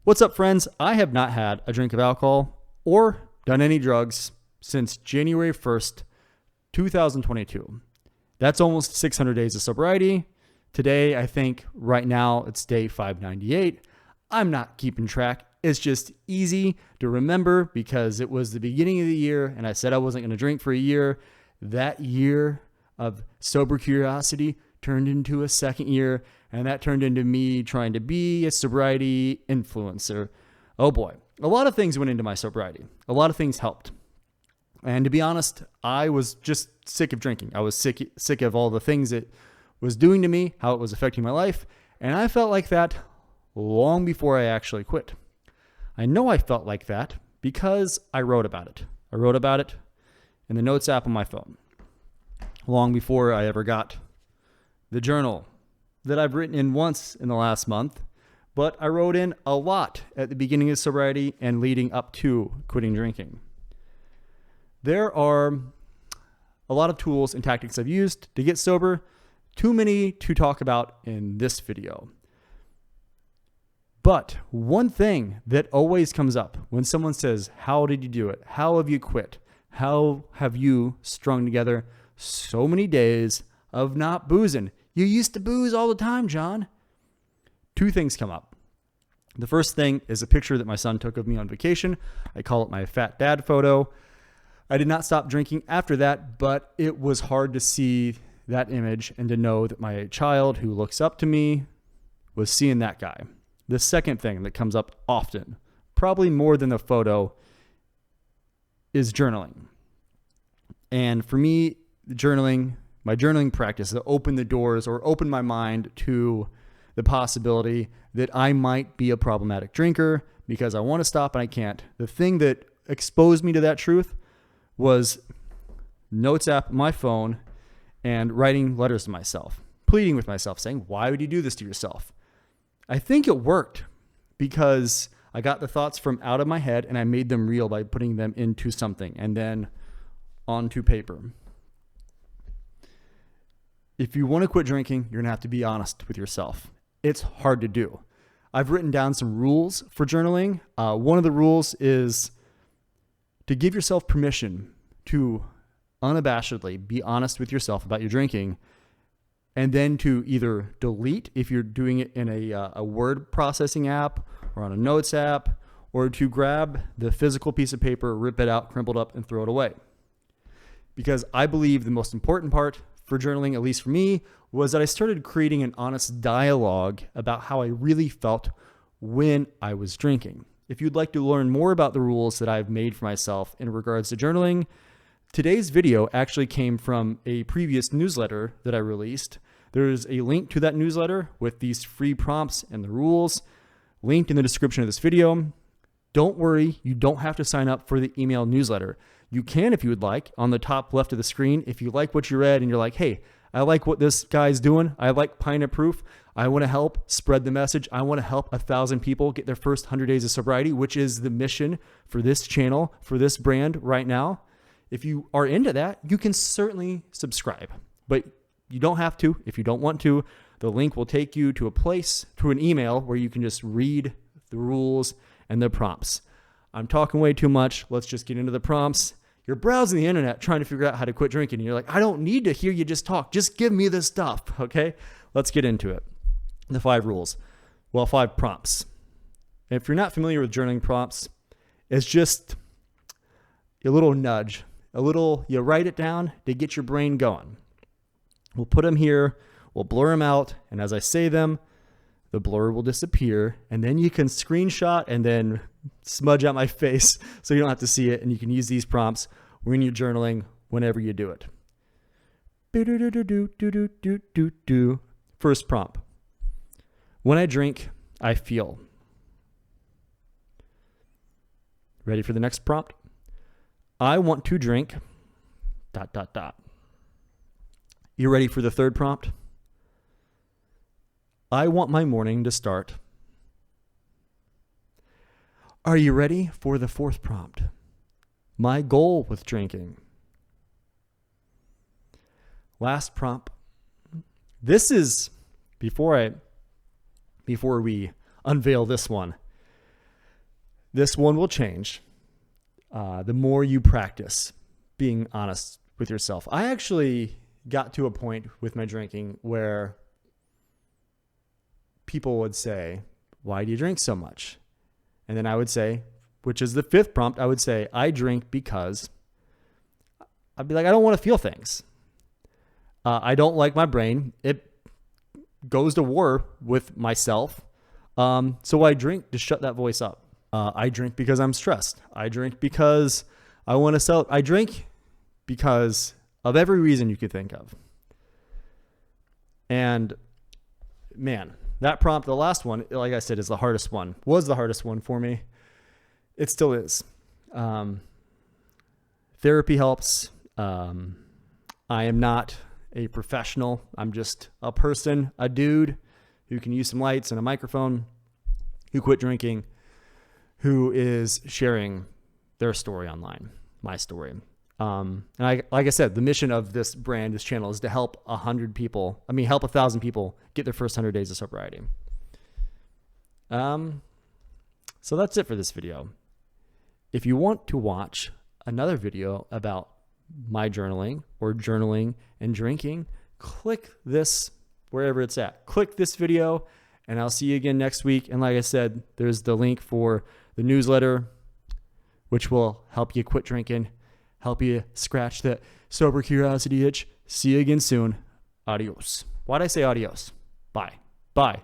What's up, friends? I have not had a drink of alcohol or done any drugs since January 1st, 2022. That's almost 600 days of sobriety. Today, I think right now it's day 598. I'm not keeping track. It's just easy to remember because it was the beginning of the year and I said I wasn't going to drink for a year. That year of sober curiosity turned into a second year, and that turned into me trying to be a sobriety influencer. Oh boy, a lot of things went into my sobriety. A lot of things helped. And to be honest, I was just sick of drinking. I was sick of all the things it was doing to me, how it was affecting my life, and I felt like that long before I actually quit. I know I felt like that because I wrote about it. I wrote about it in the notes app on my phone long before I ever got the journal that I've written in once in the last month, but I wrote in a lot at the beginning of sobriety and leading up to quitting drinking. There are a lot of tools and tactics I've used to get sober, too many to talk about in this video. But one thing that always comes up when someone says, how did you do it? How have you quit? How have you strung together so many days of not boozing? You used to booze all the time, John. Two things come up. The first thing is a picture that my son took of me on vacation. I call it my fat dad photo. I did not stop drinking after that, but it was hard to see that image and to know that my child who looks up to me was seeing that guy. The second thing that comes up often, probably more than the photo, is journaling. And for me, my journaling practice that opened the doors or opened my mind to the possibility that I might be a problematic drinker because I want to stop and I can't. The thing that exposed me to that truth was notes app on my phone and writing letters to myself, pleading with myself, saying, why would you do this to yourself? I think it worked because I got the thoughts from out of my head and I made them real by putting them into something and then onto paper. If you want to quit drinking, you're going to have to be honest with yourself. It's hard to do. I've written down some rules for journaling. One of the rules is to give yourself permission to unabashedly be honest with yourself about your drinking, and then to either delete if you're doing it in a word processing app or on a notes app, or to grab the physical piece of paper, rip it out, crumple it up, and throw it away. Because I believe the most important part for journaling, at least for me, was that I started creating an honest dialogue about how I really felt when I was drinking. If you'd like to learn more about the rules that I've made for myself in regards to journaling, today's video actually came from a previous newsletter that I released. There's a link to that newsletter with these free prompts and the rules linked in the description of this video. Don't worry, you don't have to sign up for the email newsletter. You can if you would like on the top left of the screen. If you like what you read and you're like, hey, I like what this guy's doing. I like Pint of Proof. I want to help spread the message. I want to help 1,000 people get their first 100 days of sobriety, which is the mission for this channel, for this brand right now. If you are into that, you can certainly subscribe, but you don't have to. If you don't want to, the link will take you to a place, to an email where you can just read the rules and the prompts. I'm talking way too much. Let's just get into the prompts. You're browsing the internet trying to figure out how to quit drinking. And you're like, I don't need to hear you just talk. Just give me the stuff. Okay, let's get into it. The 5 rules. Well, 5 prompts. If you're not familiar with journaling prompts, it's just a little nudge, you write it down to get your brain going. We'll put them here, we'll blur them out, and as I say them, the blur will disappear, and then you can screenshot and then smudge out my face so you don't have to see it, and you can use these prompts when you're journaling whenever you do it. First prompt. When I drink, I feel. Ready for the next prompt? I want to drink ... You ready for the third prompt? I want my morning to start. Are you ready for the fourth prompt? My goal with drinking. Last prompt. This is, before we unveil this one, This one will change the more you practice being honest with yourself. I actually got to a point with my drinking where people would say, why do you drink so much? And then I would say, which is the fifth prompt, I would say, I drink because I'd be like, I don't want to feel things. I don't like my brain. It goes to war with myself. So I drink to shut that voice up. I drink because I'm stressed. I drink because I want to sell. I drink because of every reason you could think of. And man, that prompt, the last one, like I said, is the hardest one, was the hardest one for me. It still is. Therapy helps. I am not a professional. I'm just a person, a dude who can use some lights and a microphone, who quit drinking, who is sharing their story online, my story. And like I said, the mission of this brand, this channel, is to help 1,000 people get their first 100 days of sobriety. So that's it for this video. If you want to watch another video about my journaling or journaling and drinking, click this wherever it's at. Click this video and I'll see you again next week. And like I said, there's the link for the newsletter, which will help you quit drinking, help you scratch that sober curiosity itch. See you again soon. Adios. Why'd I say adios? Bye. Bye.